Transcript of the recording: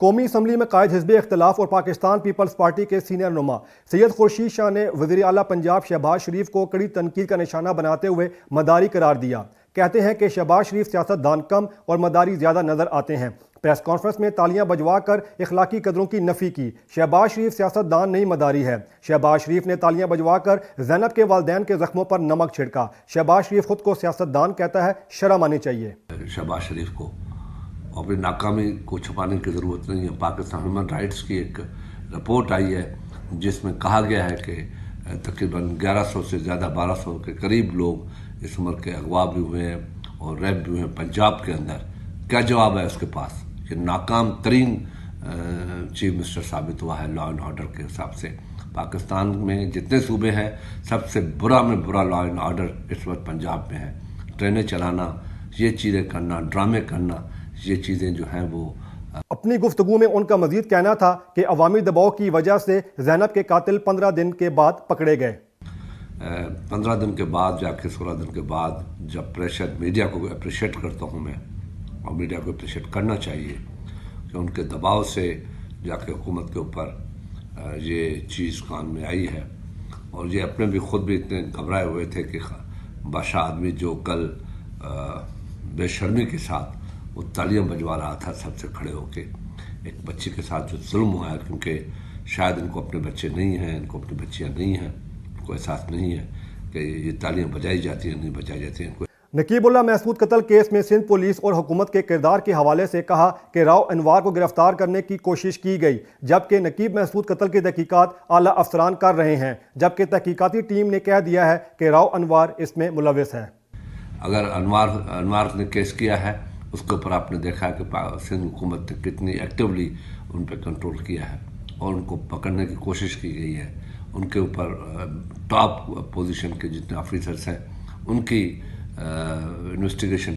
قومی اسمبلی میں قائد حزب اختلاف اور پاکستان پیپلز پارٹی کے سینئر نما سید خورشید شاہ نے وزیر اعلیٰ پنجاب شہباز شریف کو کڑی تنقید کا نشانہ بناتے ہوئے مداری قرار دیا۔ کہتے ہیں کہ شہباز شریف سیاست دان کم اور مداری زیادہ نظر آتے ہیں۔ پریس کانفرنس میں تالیاں بجوا کر اخلاقی قدروں کی نفی کی۔ شہباز شریف سیاست دان نہیں مداری ہے۔ شہباز شریف نے تالیاں بجوا کر زینب کے والدین کے زخموں پر نمک چھڑکا۔ شہباز شریف خود کو سیاست دان کہتا ہے، شرم آنی چاہیے۔ شہباز شریف کو اپنی ناکامی کو چھپانے کی ضرورت نہیں ہے۔ پاکستان ہیومن رائٹس کی ایک رپورٹ آئی ہے جس میں کہا گیا ہے کہ تقریباً 1100 سے زیادہ 1200 کے قریب لوگ اس عمر کے اغوا بھی ہوئے ہیں اور ریپ بھی ہوئے ہیں پنجاب کے اندر۔ کیا جواب ہے اس کے پاس؟ یہ ناکام ترین چیف منسٹر ثابت ہوا ہے لا اینڈ آرڈر کے حساب سے۔ پاکستان میں جتنے صوبے ہیں سب سے برا میں برا لا اینڈ آرڈر اس وقت پنجاب میں ہے۔ ٹرینیں چلانا، یہ چیزیں کرنا، ڈرامے کرنا، یہ چیزیں جو ہیں وہ اپنی گفتگو میں ان کا مزید کہنا تھا کہ عوامی دباؤ کی وجہ سے زینب کے قاتل 15 دن کے بعد پکڑے گئے۔ 15 دن کے بعد جا کے 16 دن کے بعد جب پریشر میڈیا کو اپریشیٹ کرتا ہوں میں، اور میڈیا کو اپریشیٹ کرنا چاہیے کہ ان کے دباؤ سے جا کے حکومت کے اوپر یہ چیز کان میں آئی ہے، اور یہ اپنے بھی خود بھی اتنے گھبرائے ہوئے تھے کہ بادشاہ آدمی جو کل بے شرمی کے ساتھ وہ تالیاں بجوا رہا تھا سب سے کھڑے ہو کے، ایک بچی کے ساتھ جو ظلم ہوا ہے، کیونکہ شاید ان کو اپنے بچے نہیں ہیں، ان کو اپنی بچیاں نہیں ہیں، ان کو احساس نہیں ہے کہ یہ تالیاں بجائی جاتی ہیں نہیں بجائی جاتی ہیں۔ نقیب اللہ محسود قتل کیس میں سندھ پولیس اور حکومت کے کردار کے حوالے سے کہا کہ راؤ انوار کو گرفتار کرنے کی کوشش کی گئی، جبکہ نقیب محسود قتل کی تحقیقات اعلیٰ افسران کر رہے ہیں، جبکہ تحقیقاتی ٹیم نے کہہ دیا ہے کہ راؤ انوار اس میں ملوث ہے۔ اگر انوار نے کیس کیا ہے، اس کے اوپر آپ نے دیکھا ہے کہ سندھ حکومت نے کتنی ایکٹیولی ان پہ کنٹرول کیا ہے اور ان کو پکڑنے کی کوشش کی گئی ہے۔ ان کے اوپر ٹاپ پوزیشن کے جتنے آفیسرس ہیں ان کی انویسٹیگیشن